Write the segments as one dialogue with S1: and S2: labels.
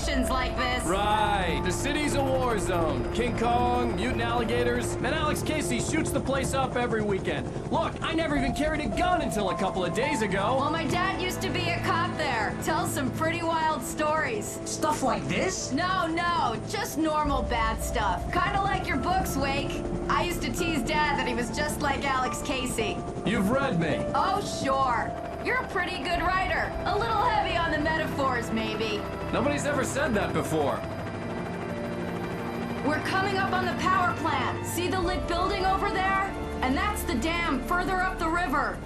S1: conditions like this.
S2: Right. The city's a war zone. King Kong, mutant alligators, and Alex Casey shoots the place up every weekend. Look, I never even carried a gun until a couple of days ago.
S1: Well, my dad used to be a cop there. Tells some pretty wild stories.
S3: Stuff like this?
S1: No, just normal bad stuff. Kinda like your books, Wake. I used to tease Dad that he was just like Alex Casey.
S2: You've read me.
S1: Oh, sure. You're a pretty good writer. A little heavy on the metaphors, maybe.
S2: Nobody's ever said that before.
S1: We're coming up on the power plant. See the lit building over there? And that's the dam further up the river.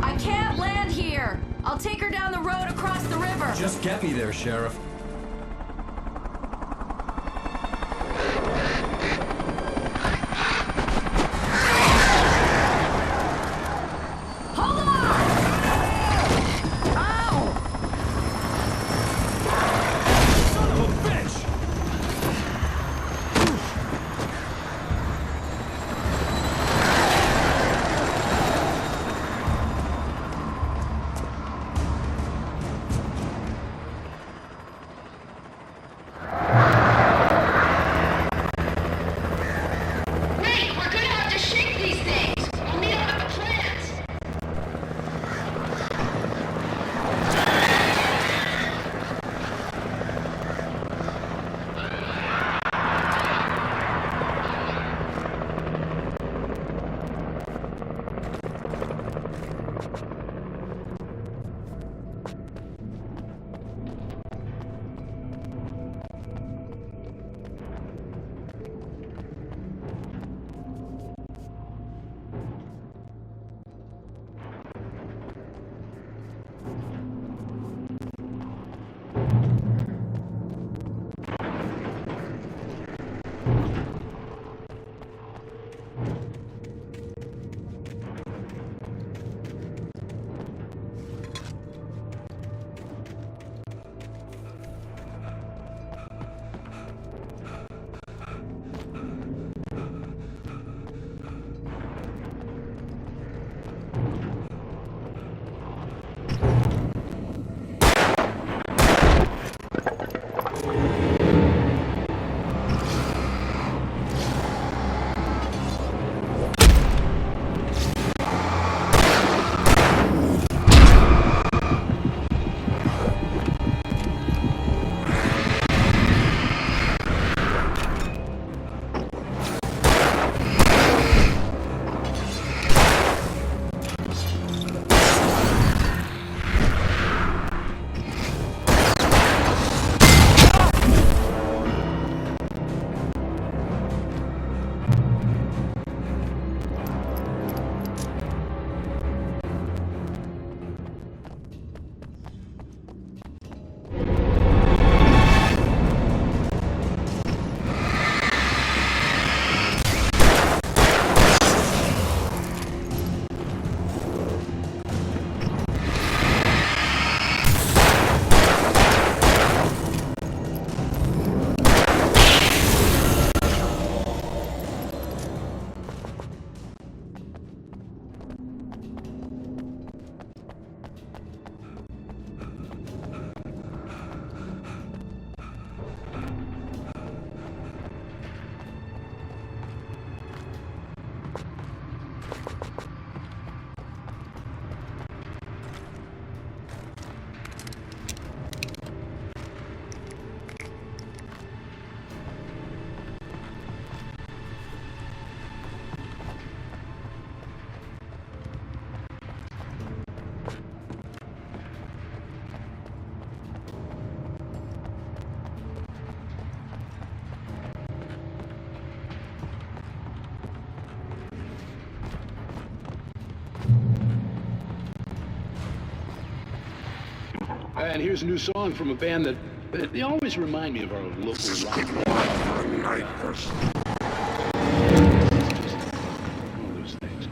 S1: I can't land here. I'll take her down the road across the river.
S2: Just get me there, Sheriff.
S4: And here's a new song from a band that they always remind me of our local rock. One of those things.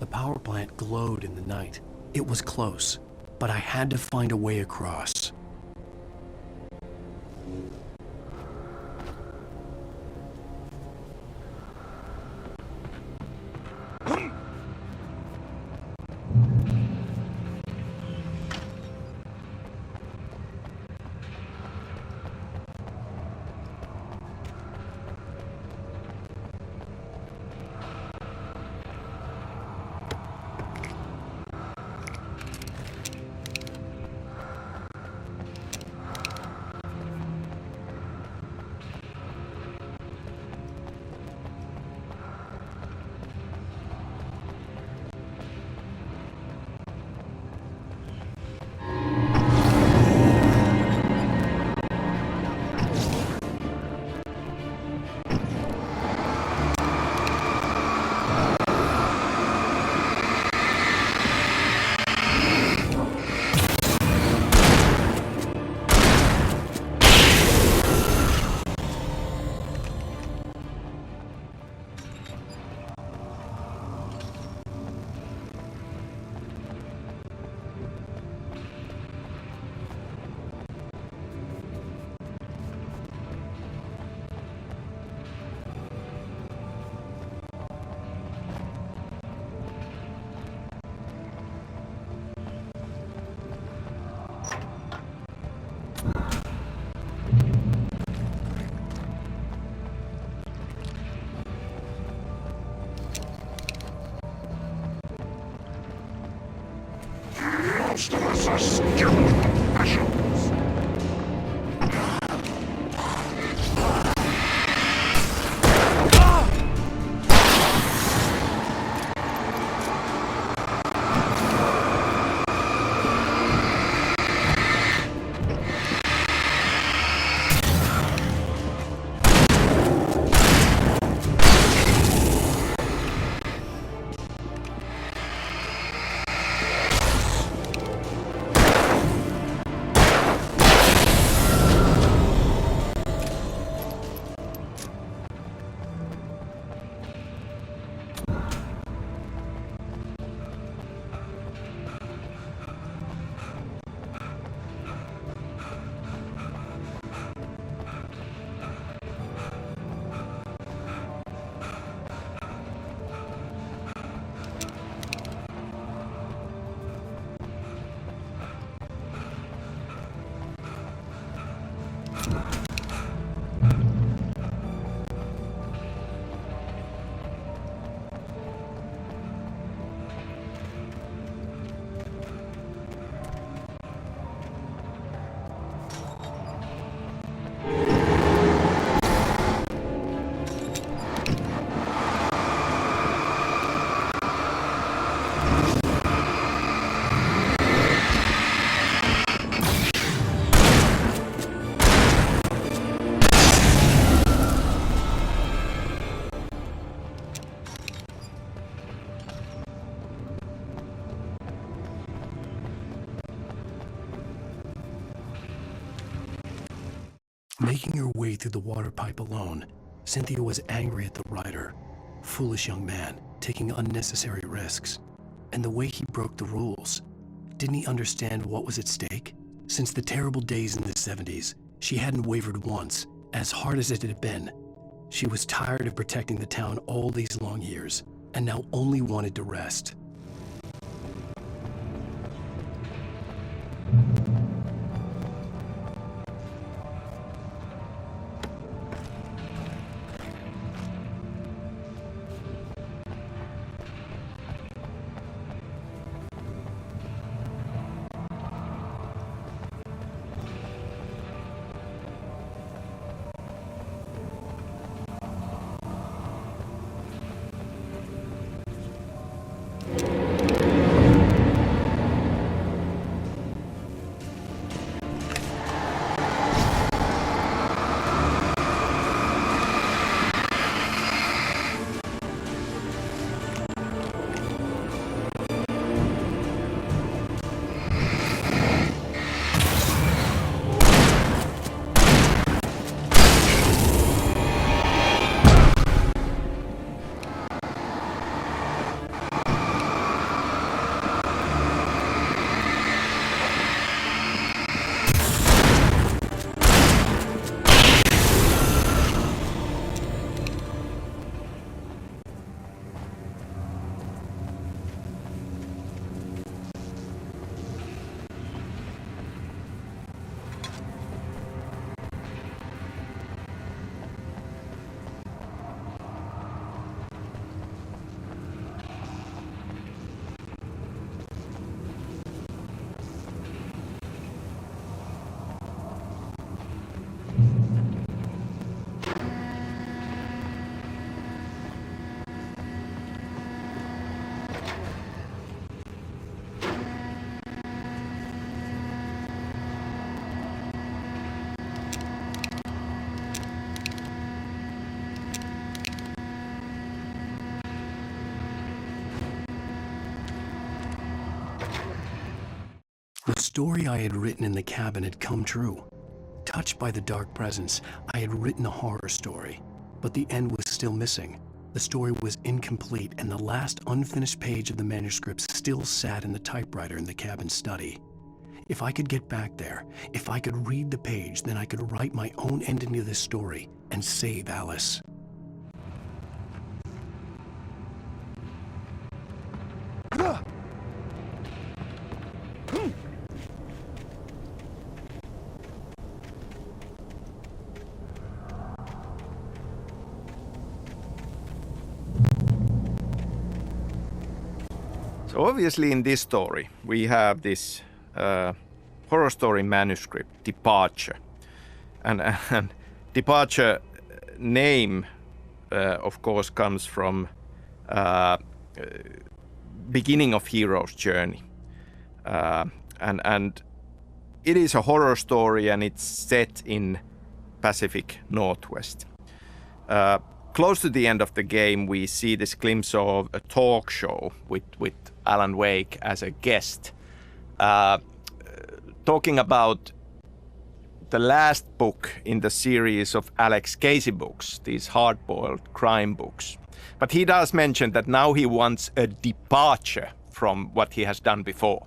S2: The power plant glowed in the night. It was close, but I had to find a way across.
S3: Monsters are skilled passions.
S5: Making her way through the water pipe alone, Cynthia was angry at the rider. Foolish young man, taking unnecessary risks. And the way he broke the rules. Didn't he understand what was at stake? Since the terrible days in the 70s, she hadn't wavered once, as hard as it had been. She was tired of protecting the town all these long years, and now only wanted to rest. The story I had written in the cabin had come true. Touched by the dark presence, I had written a horror story, but the end was still missing. The story was incomplete, and the last unfinished page of the manuscript still sat in the typewriter in the cabin study. If I could get back there, if I could read the page, then I could write my own ending to this story and save Alice.
S6: So obviously in this story we have this horror story manuscript, Departure. And Departure name of course comes from beginning of hero's journey. And it is a horror story, and it's set in Pacific Northwest. Close to the end of the game, we see this glimpse of a talk show with Alan Wake as a guest, talking about the last book in the series of Alex Casey books, these hard-boiled crime books. But he does mention that now he wants a departure from what he has done before.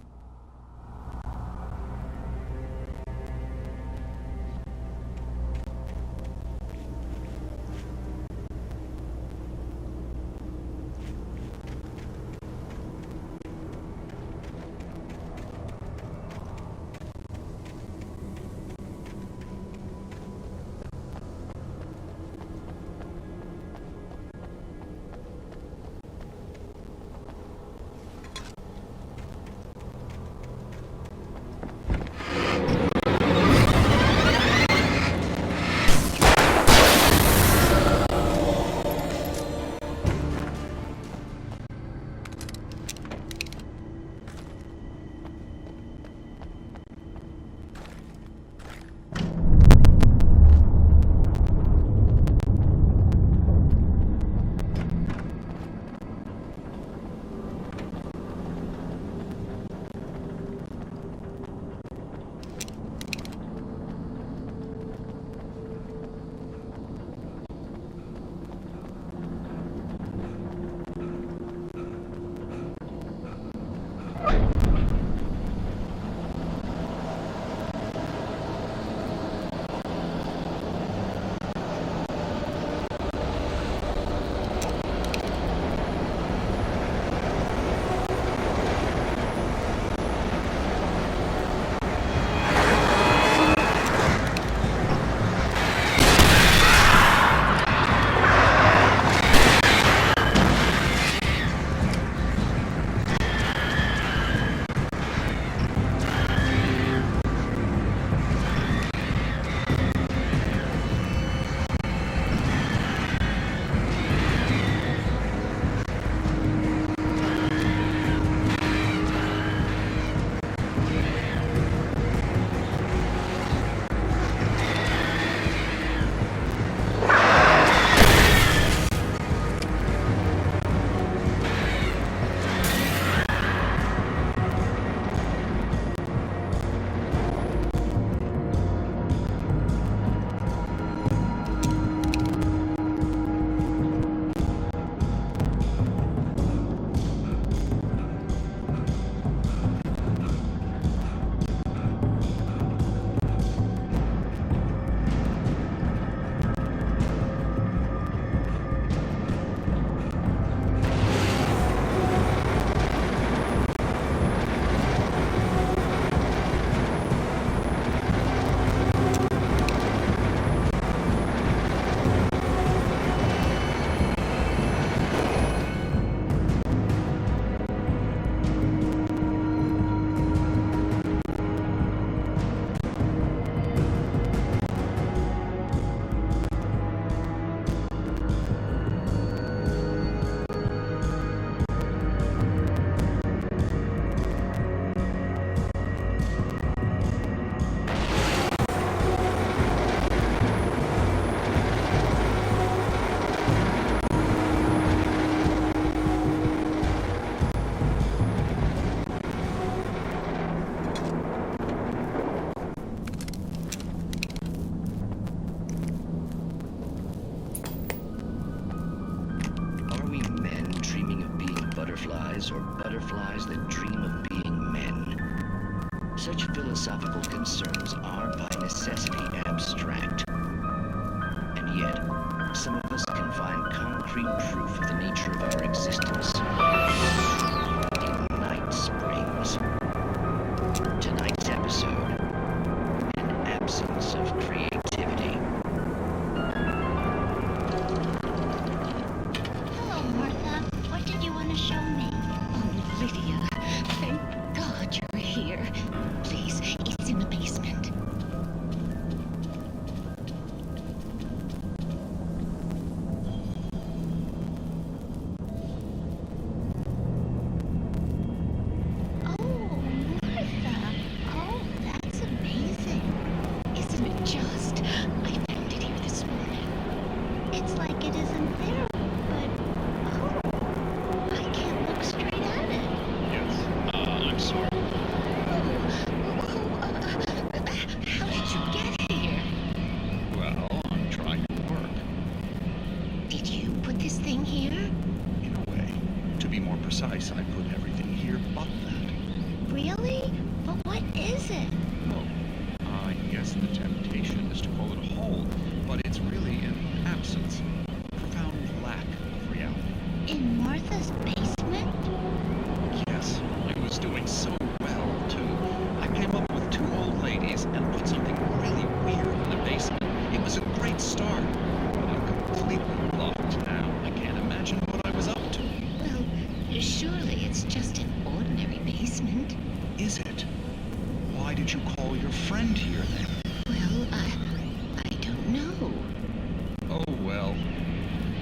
S7: butterflies that dream of being men. Such philosophical concerns are by necessity abstract. And yet, some of us can find concrete proof of the nature of our existence in Night Springs. Tonight's episode, an absence of creativity.
S8: Hello, Martha. What did you want to show me? Oh, Lydia. Thank God you're here. Please, it's in the basement. Oh, Martha. Oh, that's amazing. Isn't it just? I found it here this morning. It's like it isn't there, but oh, I can't look straight at it.
S4: Yes. I'm sorry.
S8: How did you get here?
S4: Well, I'm trying to work.
S8: Did you put this thing here?
S4: In a way. To be more precise, I put everything here but that.
S8: Really? But what is it?
S4: Well, I guess the temptation is to call it a hole, but it's really an absence. Profound lack of reality.
S8: In Martha's basement?
S4: Yes, I was doing so well, too. I came up with 2 old ladies and put something really weird in the basement. It was a great start, but I'm completely blocked now. I can't imagine what I was up to.
S8: Well, surely it's just an ordinary basement.
S4: Is it? Why did you call your friend here, then?
S8: Well, I don't know.
S4: Oh, well.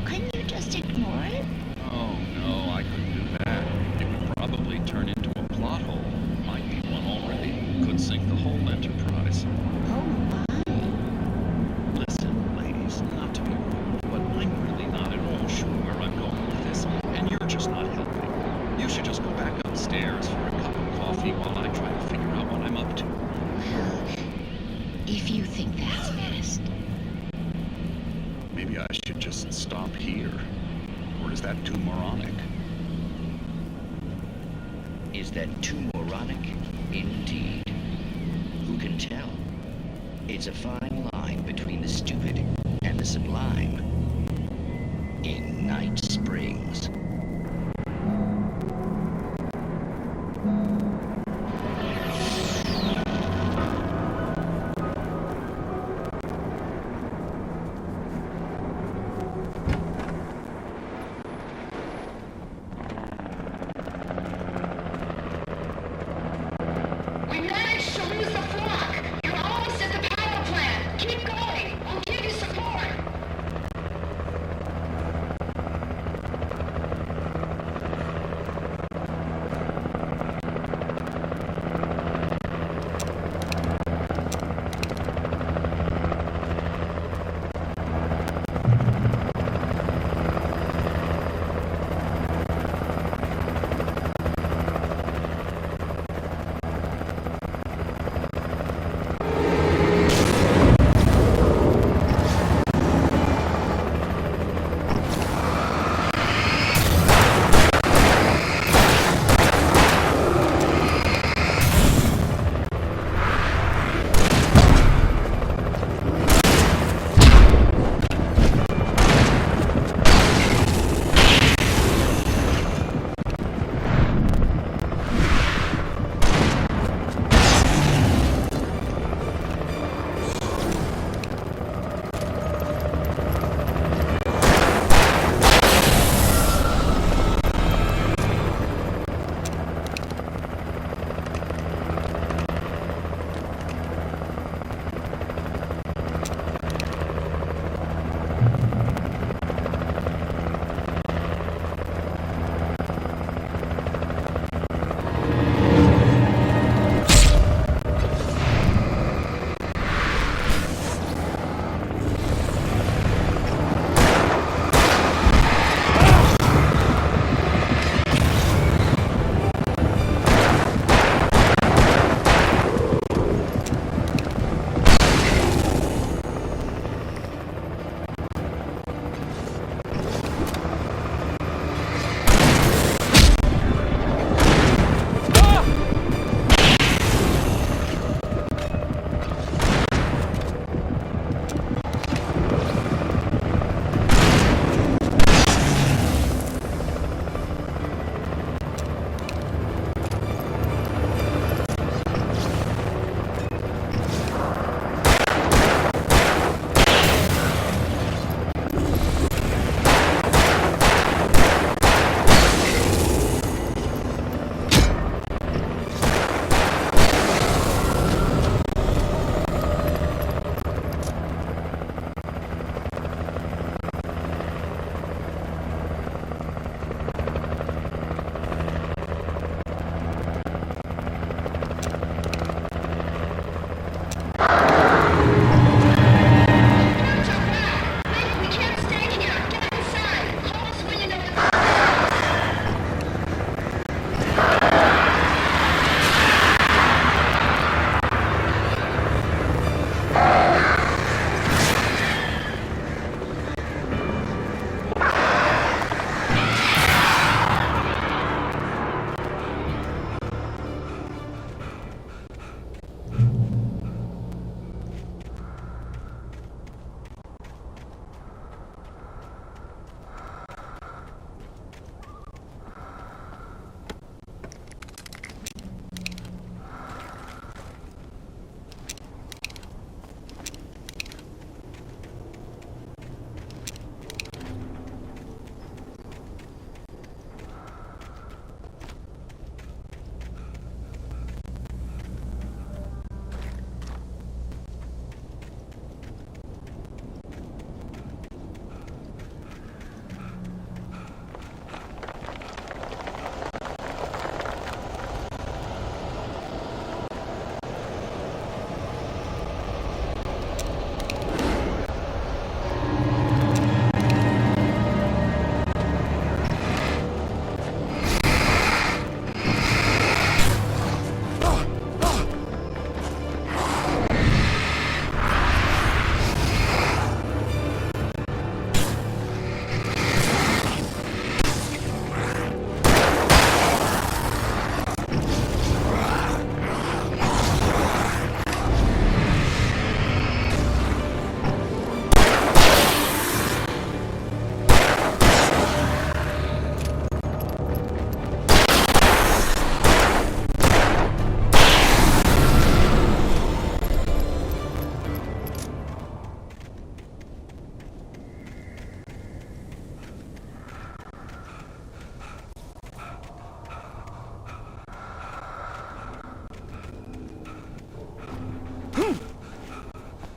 S8: Couldn't you just ignore it?
S4: Oh, no, I couldn't do that. It would probably turn into a plot hole. Might be one already. Could sink the whole enterprise.
S8: Oh my.
S4: Listen, ladies, not to be rude, but I'm really not at all sure where I'm going with this, and you're just not helping. You should just go back upstairs for a cup of coffee while I try to figure out what I'm up to.
S8: Well, if you think that's best.
S4: Maybe I should just stop here. Or is that too moronic?
S7: Is that too moronic? Indeed. Who can tell? It's a fine line between the stupid and the sublime. In Night Springs.
S9: We managed to lose the flock! You're almost at the power plant! Keep going! We'll give you support!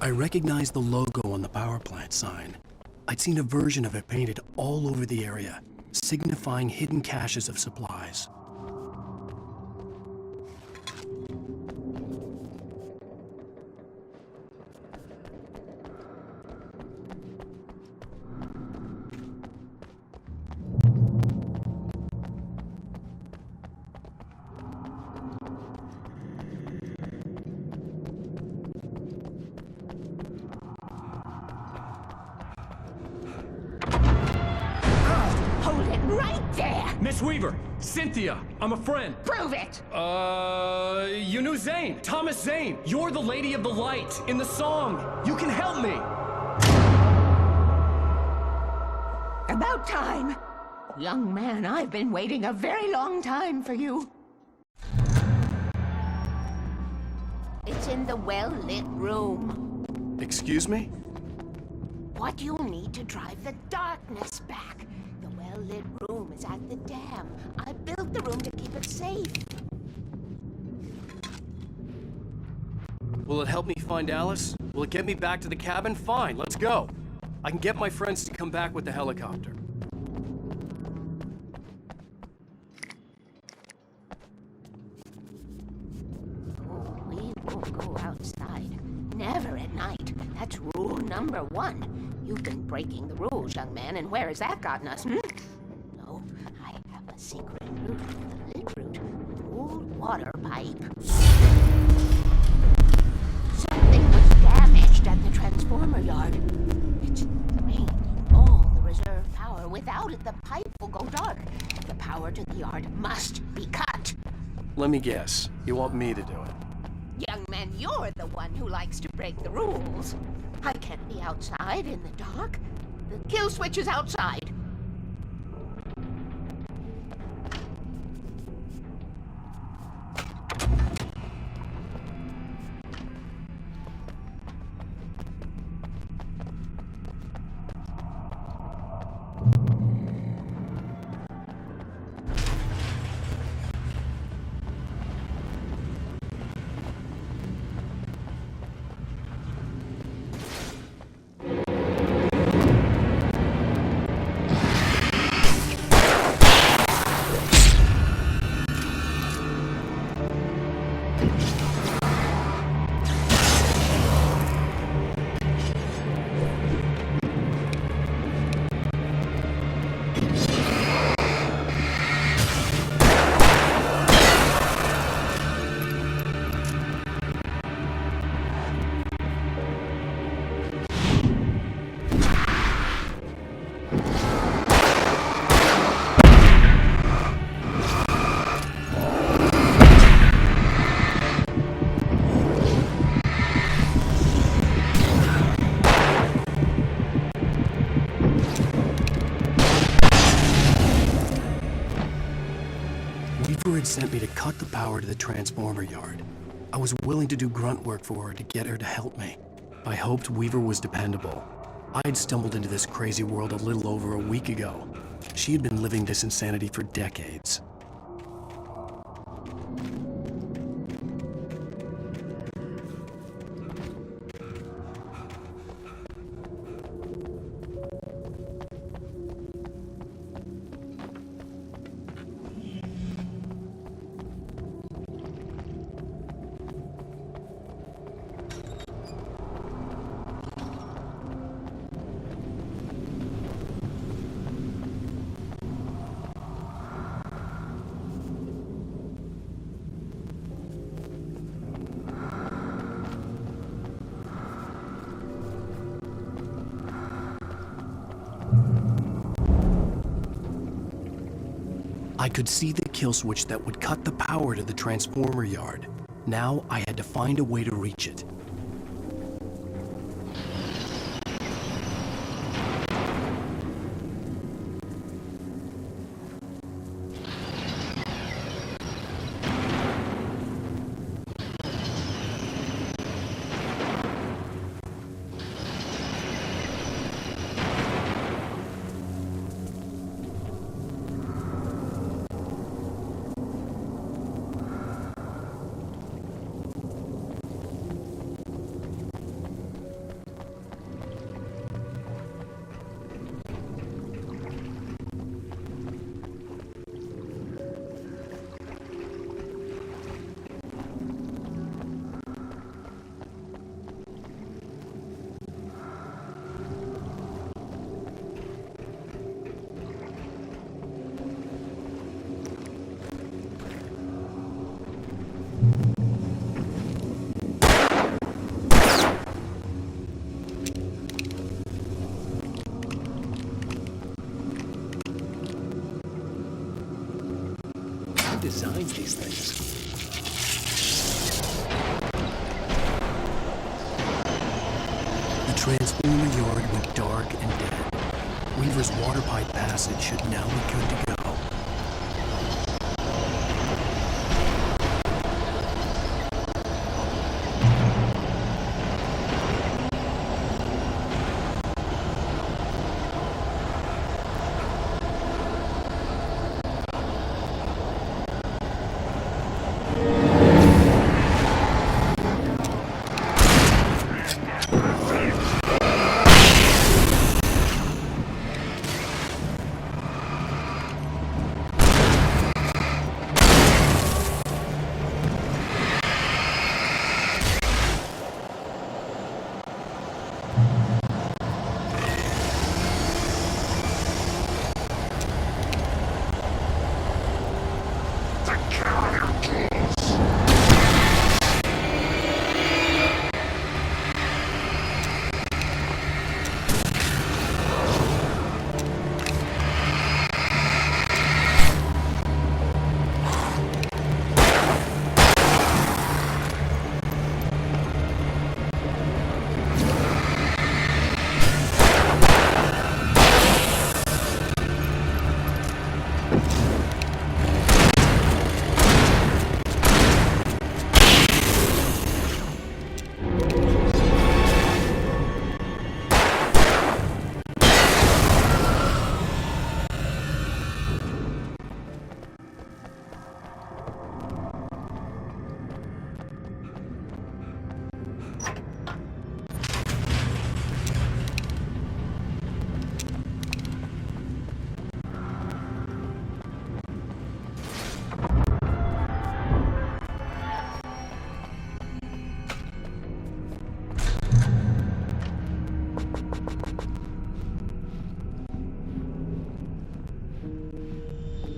S5: I recognized the logo on the power plant sign. I'd seen a version of it painted all over the area, signifying hidden caches of supplies.
S9: Hold it right there!
S2: Miss Weaver, Cynthia, I'm a friend.
S9: Prove it!
S2: You knew Zane, Thomas Zane. You're the Lady of the Light in the song. You can help me.
S9: About time! Young man, I've been waiting a very long time for you. It's in the well-lit room.
S5: Excuse me?
S9: What you'll need to drive the darkness back. The well-lit room is at the dam. I built the room to keep it safe.
S5: Will it help me find Alice? Will it get me back to the cabin? Fine, let's go. I can get my friends to come back with the helicopter.
S9: We won't go outside. Never at night. That's rule number 1. You've been breaking the rules, young man, and where has that gotten us, No, I have a secret route. The lit route. An old water pipe. Something was damaged at the transformer yard. It's draining all the reserve power. Without it, the pipe will go dark. The power to the yard must be cut.
S5: Let me guess. You want me to do it?
S9: Young man, you're the one who likes to break the rules. I can't be outside in the dark. The kill switch is outside.
S5: Weaver had sent me to cut the power to the transformer yard. I was willing to do grunt work for her to get her to help me. I hoped Weaver was dependable. I'd stumbled into this crazy world a little over a week ago. She had been living this insanity for decades. I could see the kill switch that would cut the power to the transformer yard. Now I had to find a way to reach it. designs these things. The transformer yard went dark and dead. Weaver's water pipe passage should now be good to go.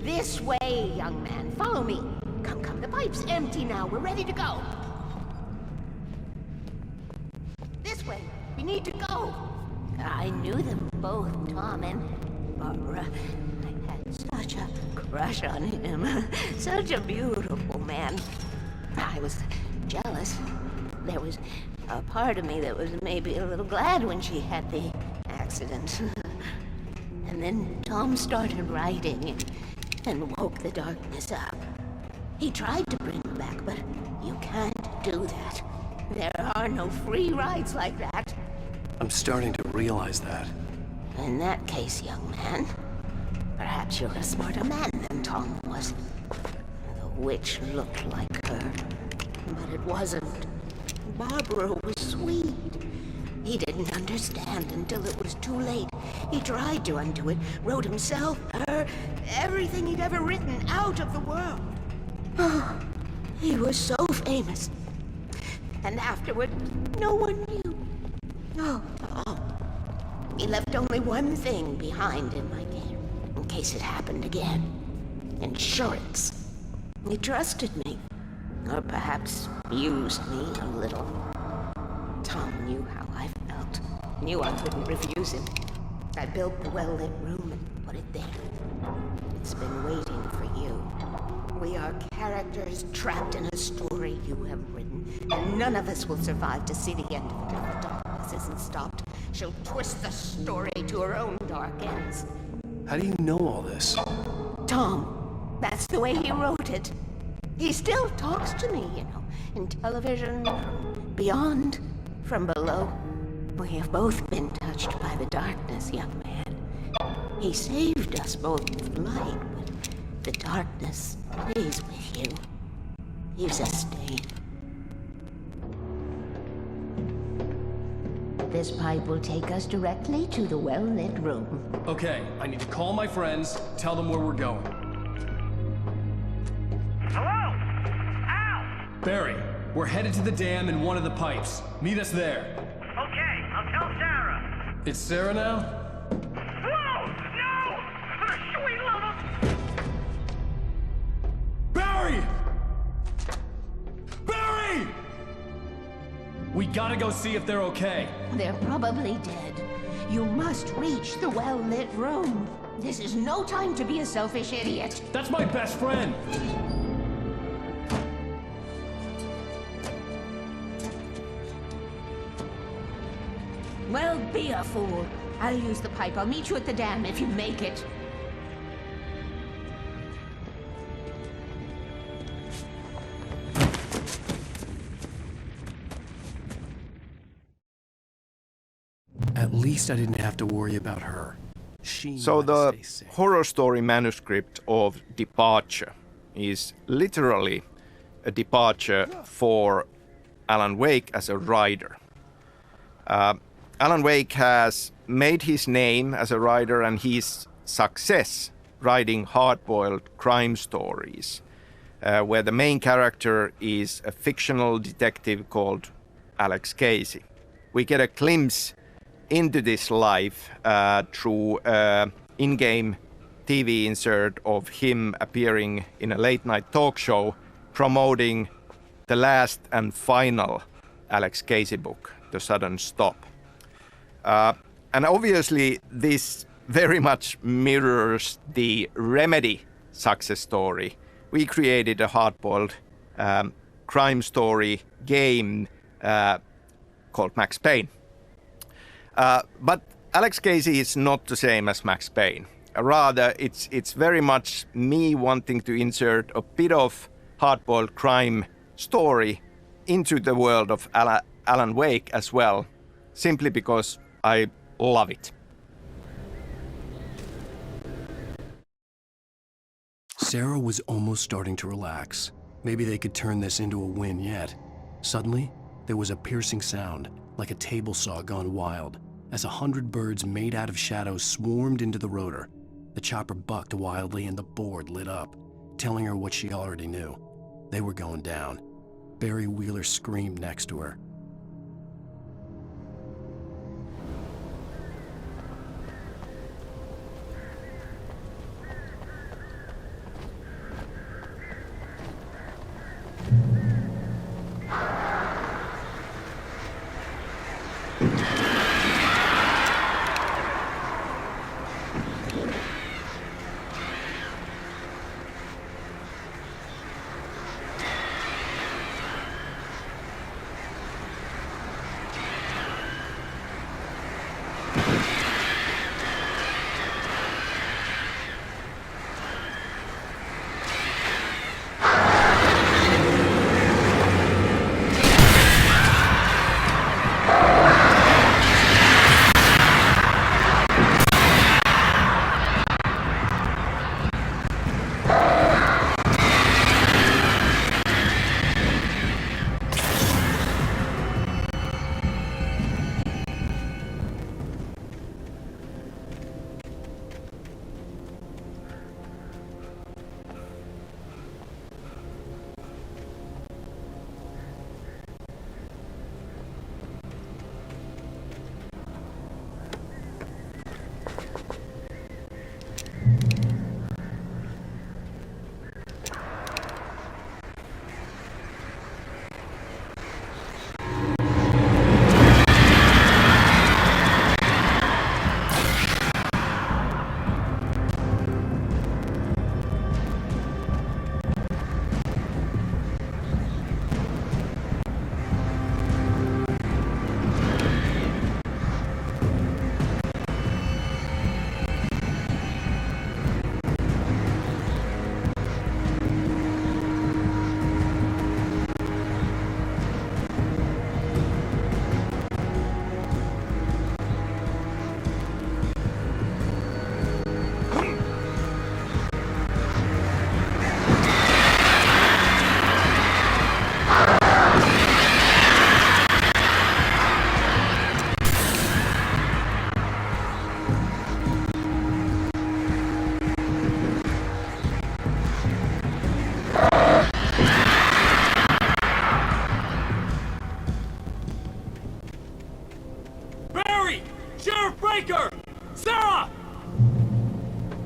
S9: This way, young man. Follow me. Come, come. The pipe's empty now. We're ready to go. This way. We need to go. I knew them both, Tom and Barbara. I had such a crush on him. Such a beautiful man. I was jealous. There was a part of me that was maybe a little glad when she had the accident. And then Tom started writing and woke the darkness up. He tried to bring her back, but you can't do that. There are no free rides like that.
S5: I'm starting to realize that.
S9: In that case, young man, perhaps you're a smarter man than Tom was. The witch looked like her, but it wasn't. Barbara was sweet. He didn't understand until it was too late. He tried to undo it, wrote himself, her, everything he'd ever written out of the world. Oh, he was so famous. And afterward, no one knew. Oh, he left only one thing behind in my game, in case it happened again. Insurance. He trusted me. Or perhaps used me a little. Tom knew how I felt. Knew I couldn't refuse him. I built the well-lit room and put it there. It's been waiting for you. We are characters trapped in a story you have written, and none of us will survive to see the end of it if the darkness isn't stopped. She'll twist the story to her own dark ends.
S5: How do you know all this?
S9: Tom, that's the way he wrote it. He still talks to me, you know, in television, beyond, from below. We have both been touched by the darkness, young man. He saved us both with light, but the darkness plays with you. Here's a stain. This pipe will take us directly to the well-lit room.
S2: Okay, I need to call my friends, tell them where we're going.
S10: Hello? Al!
S2: Barry, we're headed to the dam in one of the pipes. Meet us there.
S10: Okay, I'll tell Sarah.
S2: It's Sarah now?
S10: Whoa! No! For the sweet love of...
S2: Barry! Barry! We gotta go see if they're okay.
S9: They're probably dead. You must reach the well-lit room. This is no time to be a selfish idiot.
S2: That's my best friend.
S9: Well, be a fool. I'll use the pipe. I'll meet you at the dam if you make it.
S5: At least I didn't have to worry about her. She
S6: So
S5: might
S6: the
S5: stay safe.
S6: horror story manuscript of Departure is literally a departure for Alan Wake as a writer. Alan Wake has made his name as a writer and his success writing hard-boiled crime stories, where the main character is a fictional detective called Alex Casey. We get a glimpse into this life through an in-game TV insert of him appearing in a late-night talk show promoting the last and final Alex Casey book, The Sudden Stop. And obviously this very much mirrors the Remedy success story. We created a hard-boiled crime story game called Max Payne. But Alex Casey is not the same as Max Payne. Rather, it's very much me wanting to insert a bit of hard-boiled crime story into the world of Alan Wake as well, simply because I love it.
S5: Sarah was almost starting to relax. Maybe they could turn this into a win yet. Suddenly, there was a piercing sound, like a table saw gone wild, as 100 birds made out of shadows swarmed into the rotor. The chopper bucked wildly and the board lit up, telling her what she already knew. They were going down. Barry Wheeler screamed next to her.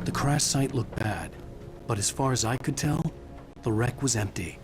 S5: The crash site looked bad, but as far as I could tell, the wreck was empty.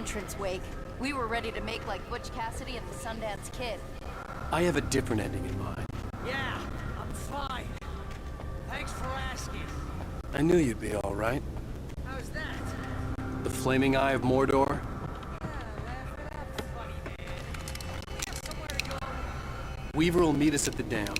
S1: entrance, Wake. We were ready to make like Butch Cassidy and the Sundance Kid.
S5: I have a different ending in mind.
S11: Yeah, I'm fine. Thanks for asking.
S5: I knew you'd be all right.
S11: How's that?
S5: The flaming eye of Mordor?
S11: Funny, man. We have somewhere to go.
S5: Weaver will meet us at the dam.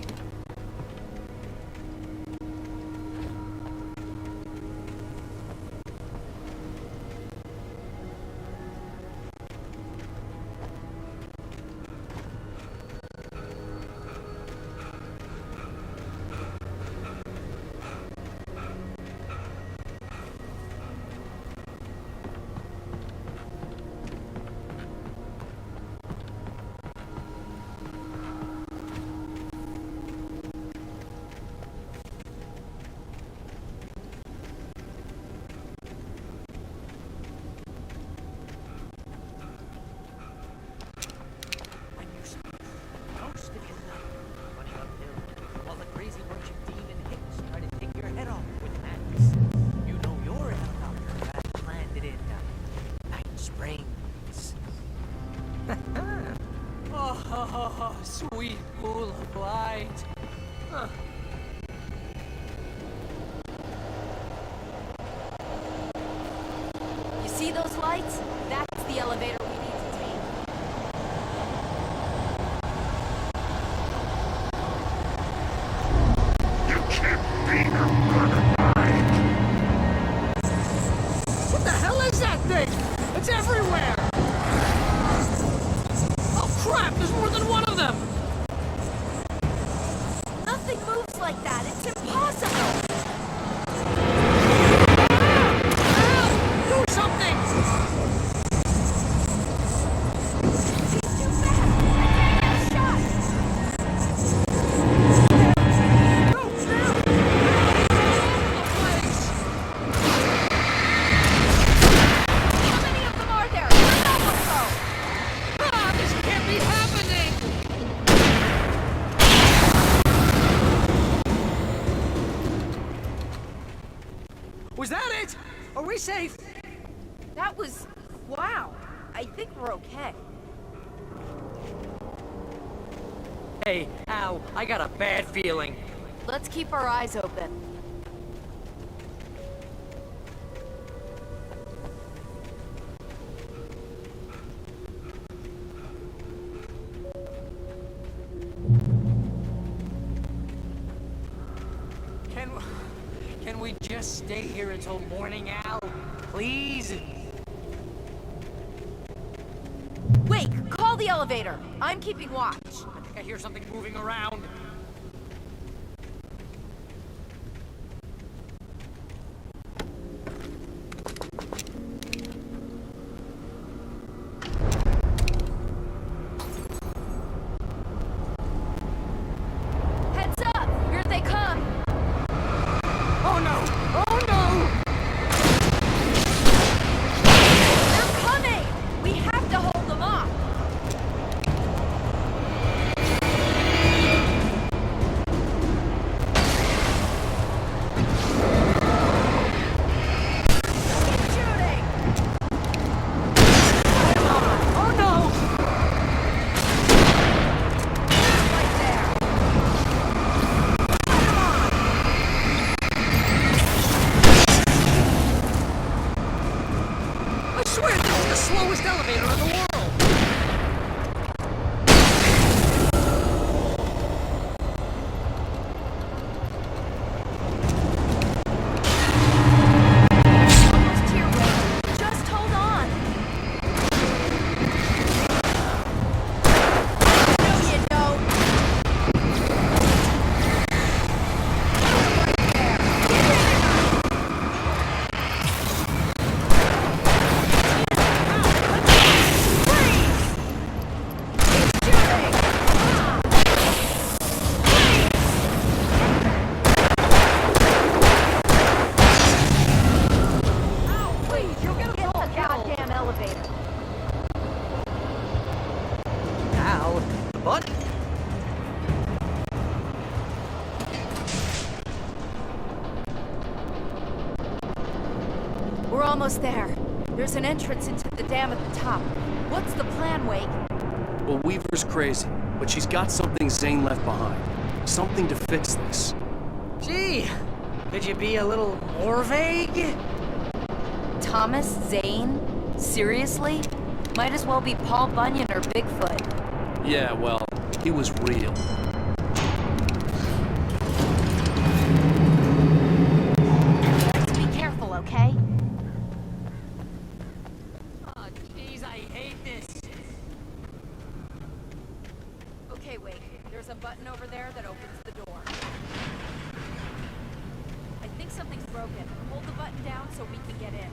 S11: When you speak, most of you know. Running uphill, while the crazy bunch of demon hicks try to take your head off with madness. You know you're a helicopter that landed in Night Springs. Oh, sweet pool of light.
S1: You see those lights? That's the elevator we need to take.
S3: You can't beat a running
S11: What the hell is that thing? It's everywhere! Oh crap, there's more than one of them!
S1: Nothing moves like that. It's impossible.
S11: Do something!
S1: He's too fast. I can't get a shot.
S11: Go now! Place!
S1: How many of them are there? Where'd that one go?
S11: Ah, this can't be happening! Was that it? Are we safe?
S1: That was... wow. I think we're okay.
S11: Hey, Al, I got a bad feeling.
S1: Let's keep our eyes open.
S11: Can we just stay here until morning, Al? Please?
S1: Wake, call the elevator. I'm keeping watch.
S11: I think I hear something moving around.
S1: Heads up! Here they come!
S11: Oh no! Oh no!
S1: They're coming! We have to hold them off! Keep shooting!
S11: Oh no!
S1: Right there! Come on!
S11: I swear this is the slowest elevator in the world!
S1: Almost here, Wake. Just hold on! No, you don't! Right there! Goddamn elevator!
S11: Al, the button?
S1: We're almost there. There's an entrance into the dam at the top. What's the plan, Wake?
S5: Well, Weaver's crazy, but she's got something Zane left behind. Something to fix this.
S11: Gee, could you be a little more vague?
S1: Thomas Zane? Seriously? Might as well be Paul Bunyan or Bigfoot.
S5: Yeah, well, he was real.
S1: Just be careful, okay?
S11: Oh, jeez, I hate this.
S1: Okay, Wake. There's a button over there that opens the door. I think something's broken. Hold the button down so we can get in.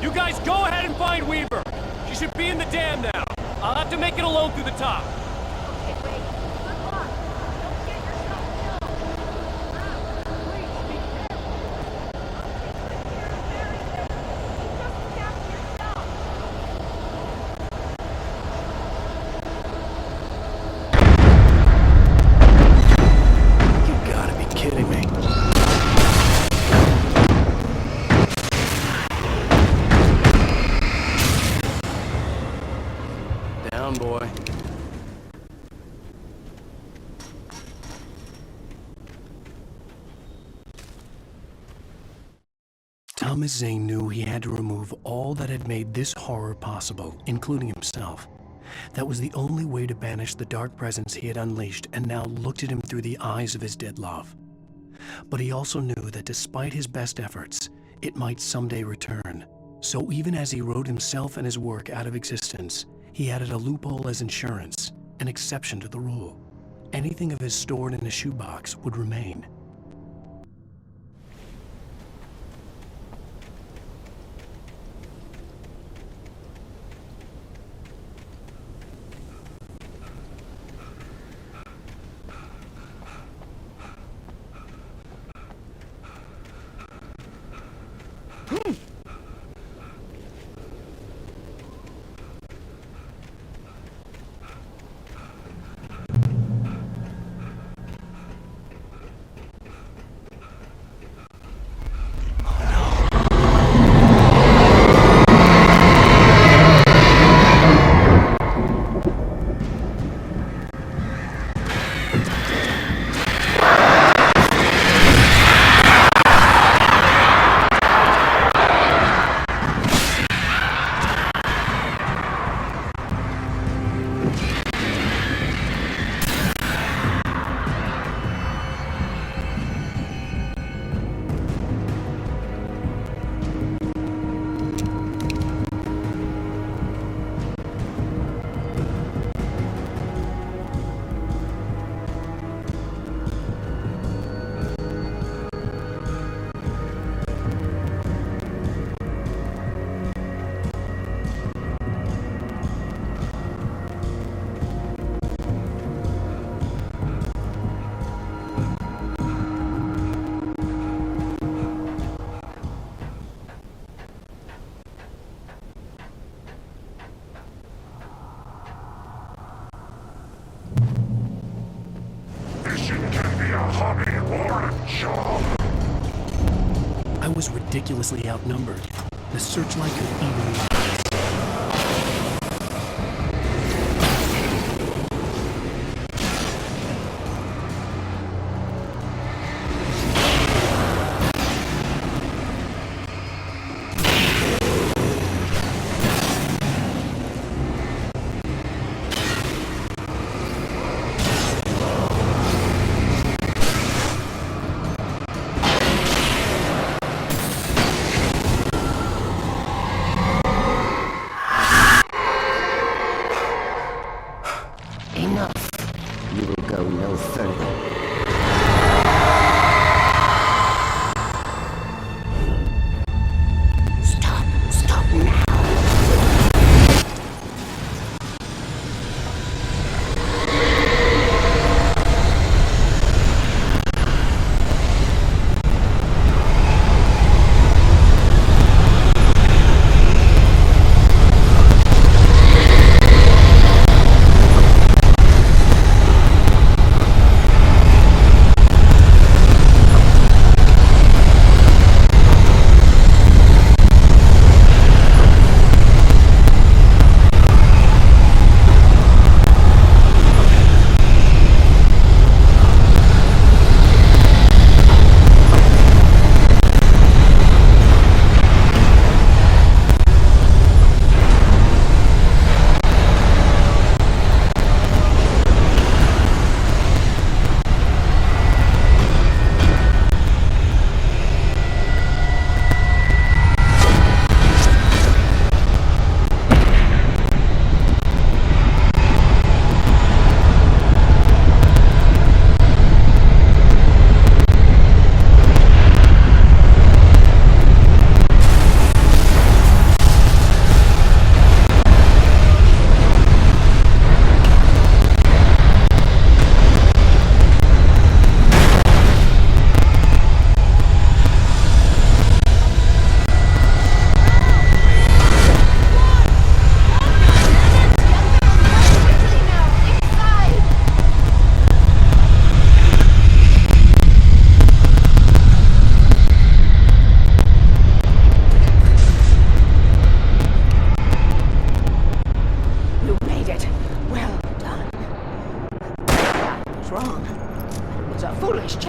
S2: You guys go ahead and find Weaver. She should be in the dam now. I'll have to make it alone through the top.
S1: Okay, wait. Good luck. Don't get yourself killed. Please be careful. You just stabbed yourself.
S5: You gotta be kidding me. Down, boy. Thomas Zane knew he had to remove all that had made this horror possible, including himself. That was the only way to banish the dark presence he had unleashed and now looked at him through the eyes of his dead love. But he also knew that despite his best efforts, it might someday return. So even as he wrote himself and his work out of existence, he added a loophole as insurance, an exception to the rule. Anything of his stored in a shoebox would remain. I was ridiculously outnumbered. The searchlight could even...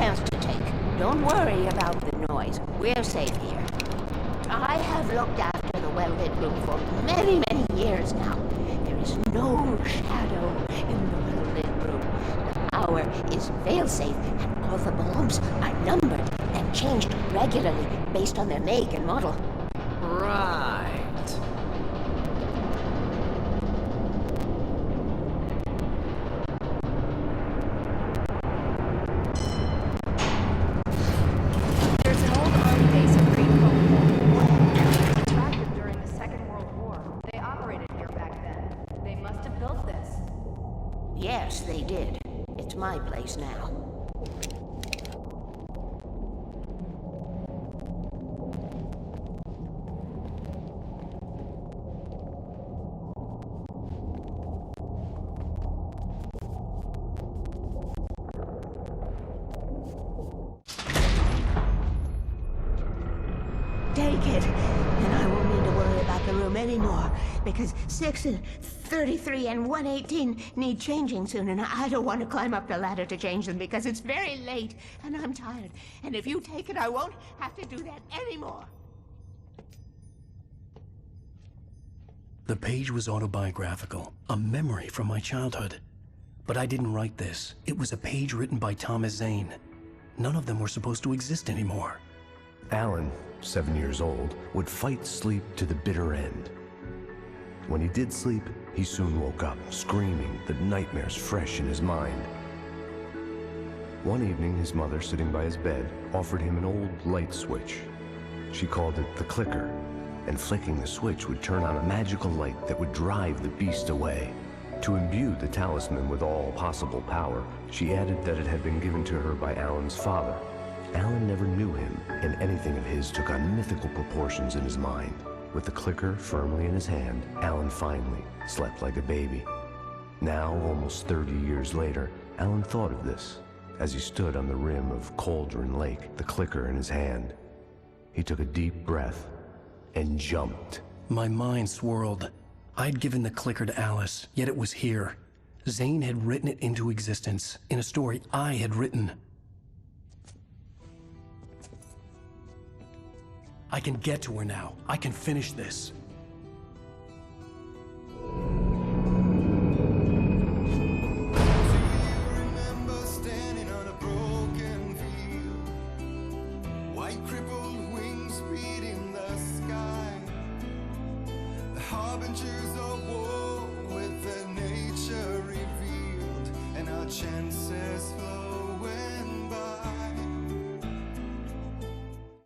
S9: chance to take. Don't worry about the noise. We're safe here. I have looked after the well-lit room for many, many years now. There is no shadow in the well-lit room. The power is fail-safe, and all the bulbs are numbered and changed regularly based on their make and model.
S11: Right.
S1: There's an old army base at Green Cove. Attractive during the Second World War. They operated here back then. They must have built this.
S9: Yes, they did. It's my place now.
S12: Take it, and I won't need to worry about the room anymore, because 6 and 33 and 118 need changing soon, and I don't want to climb up the ladder to change them because it's very late, and I'm tired. And if you take it, I won't have to do that anymore.
S5: The page was autobiographical, a memory from my childhood. But I didn't write this. It was a page written by Thomas Zane. None of them were supposed to exist anymore.
S13: Alan, 7 years old, would fight sleep to the bitter end. When he did sleep, he soon woke up, screaming, the nightmares fresh in his mind. One evening, his mother, sitting by his bed, offered him an old light switch. She called it the clicker, and flicking the switch would turn on a magical light that would drive the beast away. To imbue the talisman with all possible power, she added that it had been given to her by Alan's father. Alan never knew him, and anything of his took on mythical proportions in his mind. With the clicker firmly in his hand, Alan finally slept like a baby. Now, almost 30 years later, Alan thought of this as he stood on the rim of Cauldron Lake, the clicker in his hand. He took a deep breath and jumped.
S5: My mind swirled. I'd given the clicker to Alice, yet it was here. Zane had written it into existence in a story I had written. I can get to her now. I can finish this.
S14: Chance